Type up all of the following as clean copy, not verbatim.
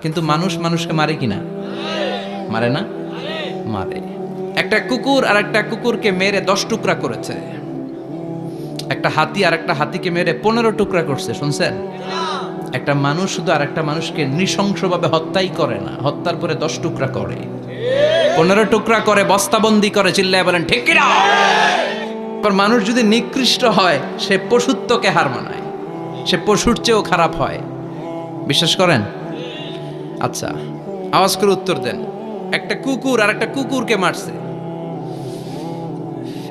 কিন্তু মানুষ মানুষকে মারে কিনা? মারে না? মারে। একটা কুকুর আর একটা কুকুরকে মেরে 10 টুকরা করেছে। একটা হাতি আর একটা হাতিকে মেরে 15 টুকরা করছে, শুনছেন? একটা মানুষ শুধু আর একটা মানুষকে নৃশংসভাবে হত্যাই করে না, হত্যার পরে 10 টুকরা করে, 15 টুকরা করে, বস্তাবন্দি করে। চিল্লায় বলেন ঠিক কিনা? মানুষ যদি নিকৃষ্ট হয়, সে পশুত্বকে হার মানায়, সে পশুর চেয়েও খারাপ হয়। বিশ্বাস করেন? আচ্ছা, আওয়াজ করে উত্তর দেন। একটা কুকুর আর একটা কুকুরকে মারছে,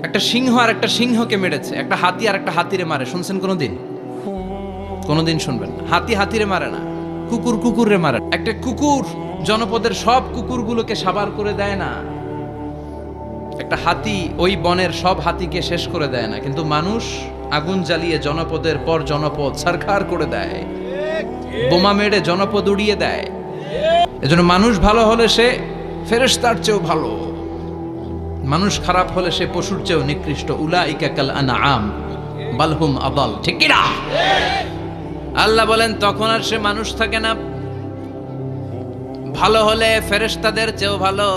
একটা সিংহ আর একটা সিংহকে মেরেছে, একটা হাতি আর একটা হাতিরে মারে। শুনছেন কোনোদিন? কোনোদিন শুনবেন না। হাতি হাতিরে মারে না, কুকুর কুকুরে মারে। একটা কুকুর জনপদের সব কুকুরগুলোকে সাবার করে দেয় না, একটা হাতি ওই বনের সব হাতিকে শেষ করে দেয় না। কিন্তু মানুষ আগুন জ্বালিয়ে জনপদের পর জনপদ ছারখার করে দেয়, বোমা মেরে জনপদ উড়িয়ে দেয়। এজন্য মানুষ ভালো হলে সে ফেরেশতার চেয়েও ভালো, মানুষ খারাপ হলে সে পশুর চেয়েও নিকৃষ্ট। উলাইকা কাল আনআম বাল হুম আদাল। ঠিক কি না? আল্লাহ বলেন তখন আর সে মানুষ থাকে না। ভালো হলে ফেরেশতাদের চেয়েও ভালো,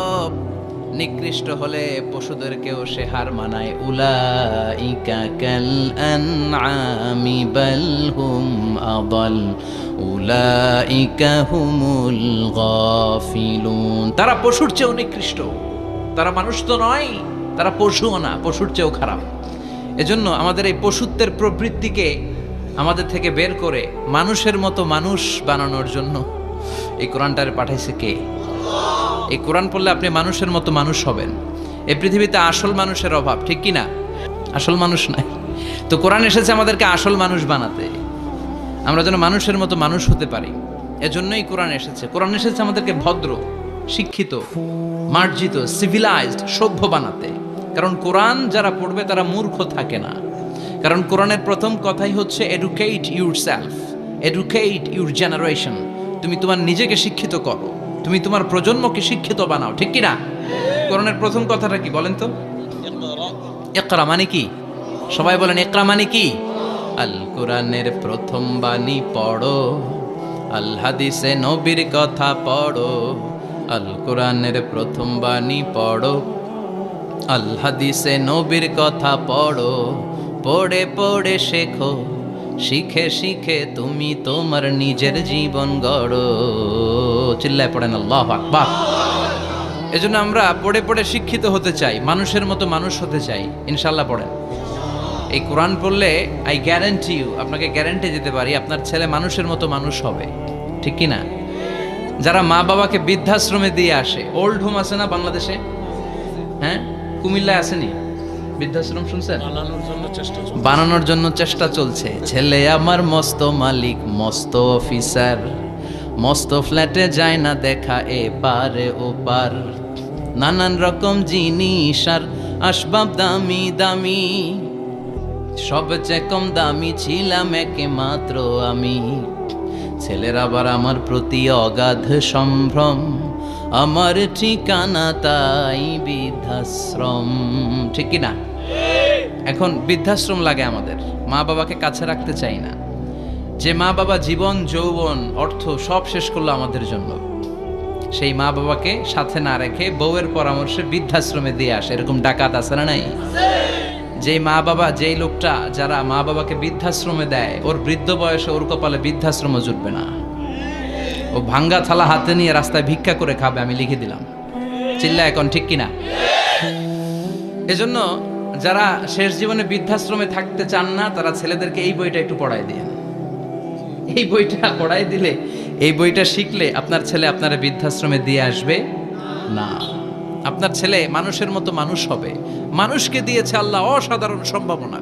নিকৃষ্ট হলে পশুদেরকেও সে হার মানায়। উলাইকা কাল আনআমি বাল হুম আদাল উলাইকা হুমুল গাফিলুন। তারা পশুর চেয়েও নিকৃষ্ট, তারা মানুষ তো নয়, তারা পশুও না, পশুর চেয়েও খারাপ। এজন্য আমাদের এই পশুত্বের প্রবৃত্তিকে আমাদের থেকে বের করে মানুষের মতো মানুষ বানানোর জন্য এই কোরআনটারে পাঠাইছে কে? এই কোরআন পড়লে আপনি মানুষের মতো মানুষ হবেন। এই পৃথিবীতে আসল মানুষের অভাব, ঠিক কি না? আসল মানুষ নাই, তো কোরআন এসেছে আমাদেরকে আসল মানুষ বানাতে, আমরা যেন মানুষের মতো মানুষ হতে পারি। এজন্যই কোরআন এসেছে। কোরআন এসেছে আমাদেরকে ভদ্র, শিক্ষিত, মার্জিত, সিভিলাইজড, সভ্য বানাতে। কারণ কোরআন যারা পড়বে তারা মূর্খ থাকে না। কারণ কোরআনের প্রথম কথাই হচ্ছে educate yourself, educate your generation. তুমি তোমার নিজেকে শিক্ষিত করো, তুমি তোমার প্রজন্মকে শিক্ষিত বানাও। ঠিক কি না? কোরআনের প্রথম কথাটা কি বলেন তো? ইকরা মানে কি? সবাই বলেন ইকরা মানে কি? আল কোরআনের প্রথম বাণী পড়ো, আল হাদিসে নবীর কথা পড়ো। আল কোরআনের প্রথম বাণী পড়ো, আল হাদিসে নবীর কথা পড়ো। পড়ে পড়ে শেখো, শিখে শিখে তুমি তোমার নিজের জীবন গড়ো। চিল্লায় পড়েন আল্লাহু আকবার। এজন্য আমরা পড়ে পড়ে শিক্ষিত হতে চাই, মানুষের মতো মানুষ হতে চাই। ইনশাআল্লাহ পড়েন। এই কোরআন পড়লে আই গ্যারান্টি ইউ, আপনাকে গ্যারান্টি দিতে পারি আপনার ছেলে মানুষের মতো মানুষ হবে। ঠিক কি না? যারা মা বাবাকে বৃদ্ধাশ্রমে দিয়ে আসে, ওল্ড হোম আছে না বাংলাদেশে? হ্যাঁ, কুমিল্লায় আসেনি বৃদ্ধাশ্রম? শুনছেন? বানানোর জন্য চেষ্টা চলছে। ছেলে আমার মস্ত মালিক, মস্ত অফিসার, মস্ত ফ্ল্যাটে যায় না দেখা এ পারে ও পার। নানান রকম জিনিস আর আসবাব দামি দামি, সবচেয়ে কম দামি ছিলাম একে মাত্র আমি। ছেলের আবার আমার প্রতি অগাধ সম্ভ্রম, আমার ঠিকানা তাই বৃদ্ধাশ্রম। ঠিক কি না? এখন বৃদ্ধাশ্রম লাগে আমাদের, মা বাবাকে কাছে রাখতে চাই না। যে মা বাবা জীবন যৌবন অর্থ সব শেষ করলো আমাদের জন্য, সেই মা বাবাকে সাথে না রেখে বউয়ের পরামর্শে বৃদ্ধাশ্রমে দিয়ে আসে। এরকম ডাকাত আছে না নাই? যে মা বাবা, যেই লোকটা যারা মা বাবাকে বৃদ্ধাশ্রমে দেয়, ওর বৃদ্ধ বয়সে ওর কপালে বৃদ্ধাশ্রম জুটবে না। ও ভাঙ্গা থালা হাতে নিয়ে রাস্তায় ভিক্ষা করে খাবে, আমি লিখে দিলাম। চিল্লা এখন ঠিক কিনা? এজন্য যারা শেষ জীবনে বৃদ্ধাশ্রমে থাকতে চান না, তারা ছেলেদেরকে এই বইটা একটু পড়ায় দিন। এই বইটা পড়াই দিলে, এই বইটা শিখলে আপনার ছেলে আপনার বৃদ্ধাশ্রমে দিয়ে আসবে না। আপনার ছেলে মানুষের মতো মানুষ হবে। মানুষকে দিয়েছে আল্লাহ অসাধারণ সম্ভাবনা।